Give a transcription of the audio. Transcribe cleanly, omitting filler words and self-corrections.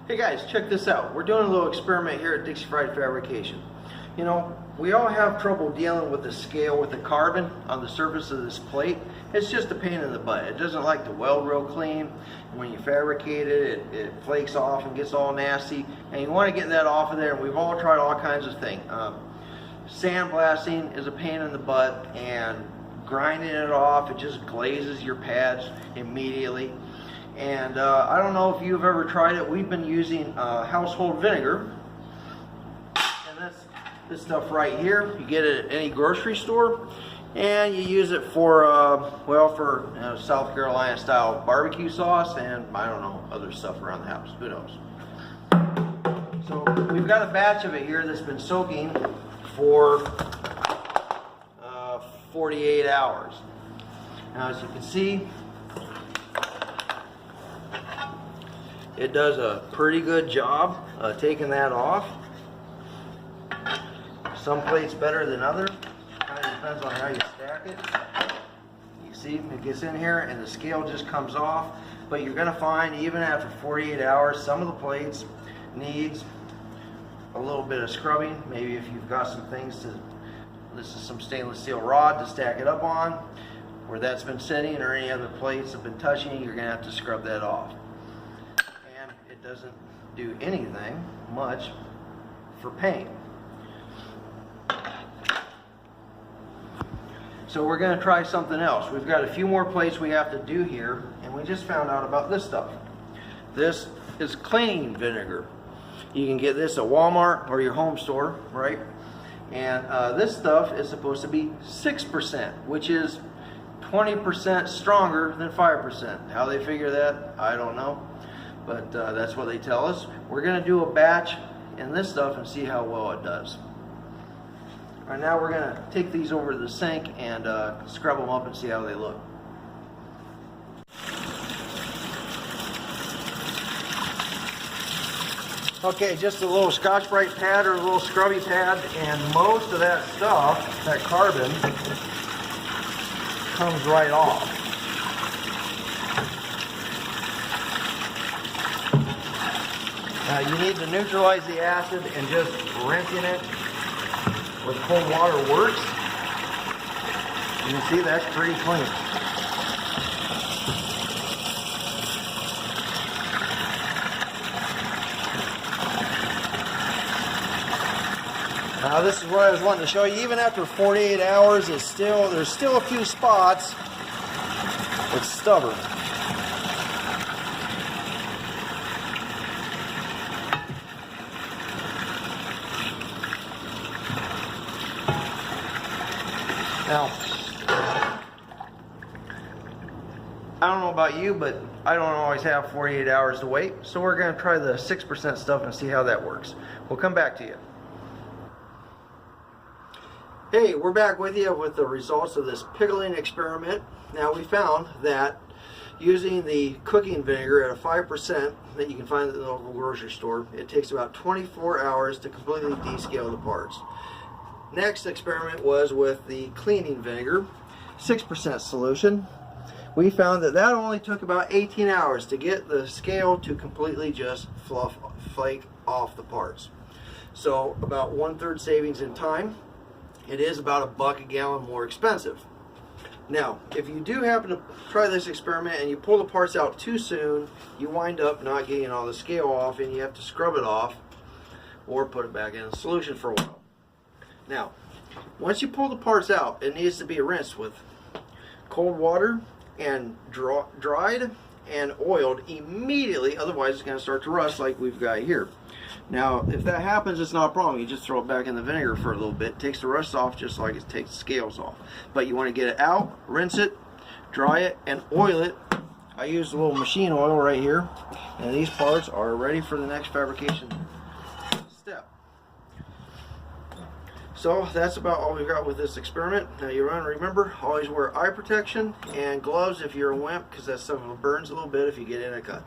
Hey guys, check this out. We're doing a little experiment here at Dixie Fried Fabrication. You know, we all have trouble dealing with the scale with the carbon on the surface of this plate. It's just a pain in the butt. It doesn't like to weld real clean. When you fabricate it, it flakes off and gets all nasty. And you want to get that off of there. And we've all tried all kinds of things. Sandblasting is a pain in the butt, and grinding it off, it just glazes your pads immediately. And I don't know if you've ever tried it. We've been using household vinegar, and that's this stuff right here. You get it at any grocery store, and you use it for well, for South Carolina style barbecue sauce, and I don't know, other stuff around the house. Who knows? So we've got a batch of it here that's been soaking for 48 hours. Now, as you can see, it does a pretty good job taking that off. Some plates better than others. Kind of depends on how you stack it. You see, it gets in here and the scale just comes off. But you're going to find, even after 48 hours, some of the plates needs a little bit of scrubbing. Maybe if you've got some things to, this is some stainless steel rod to stack it up on, where that's been sitting, or any other plates have been touching, you're going to have to scrub that off. It doesn't do anything much for paint. So we're going to try something else. We've got a few more plates we have to do here, and we just found out about this stuff. This is cleaning vinegar. You can get this at Walmart or your home store, right? And this stuff is supposed to be 6%, which is 20% stronger than 5%. How they figure that, I don't know. But that's what they tell us. We're going to do a batch in this stuff and see how well it does. All right, now we're going to take these over to the sink and scrub them up and see how they look. Okay, just a little Scotch-Brite pad or a little scrubby pad, and most of that stuff, that carbon, comes right off. You need to neutralize the acid, and just rinsing it with cold water works. You can see that's pretty clean. Now this is what I was wanting to show you. Even after 48 hours, there's still a few spots. It's stubborn. Now, I don't know about you, but I don't always have 48 hours to wait, so we're going to try the 6% stuff and see how that works. We'll come back to you. Hey, we're back with you with the results of this pickling experiment. Now, we found that using the cooking vinegar at a 5% that you can find at the local grocery store, it takes about 24 hours to completely descale the parts. Next experiment was with the cleaning vinegar, 6% solution. We found that that only took about 18 hours to get the scale to completely just flake off the parts. So about 1/3 savings in time. It is about $1 a gallon more expensive. Now, if you do happen to try this experiment and you pull the parts out too soon, you wind up not getting all the scale off, and you have to scrub it off or put it back in the solution for a while. Now, once you pull the parts out, it needs to be rinsed with cold water and dried and oiled immediately, otherwise it's going to start to rust like we've got here. Now, if that happens, it's not a problem. You just throw it back in the vinegar for a little bit. It takes the rust off just like it takes the scales off. But you want to get it out, rinse it, dry it, and oil it. I used a little machine oil right here, and these parts are ready for the next fabrication step. So that's about all we got with this experiment. Now you want to remember, always wear eye protection and gloves if you're a wimp, because that stuff burns a little bit if you get in a cut.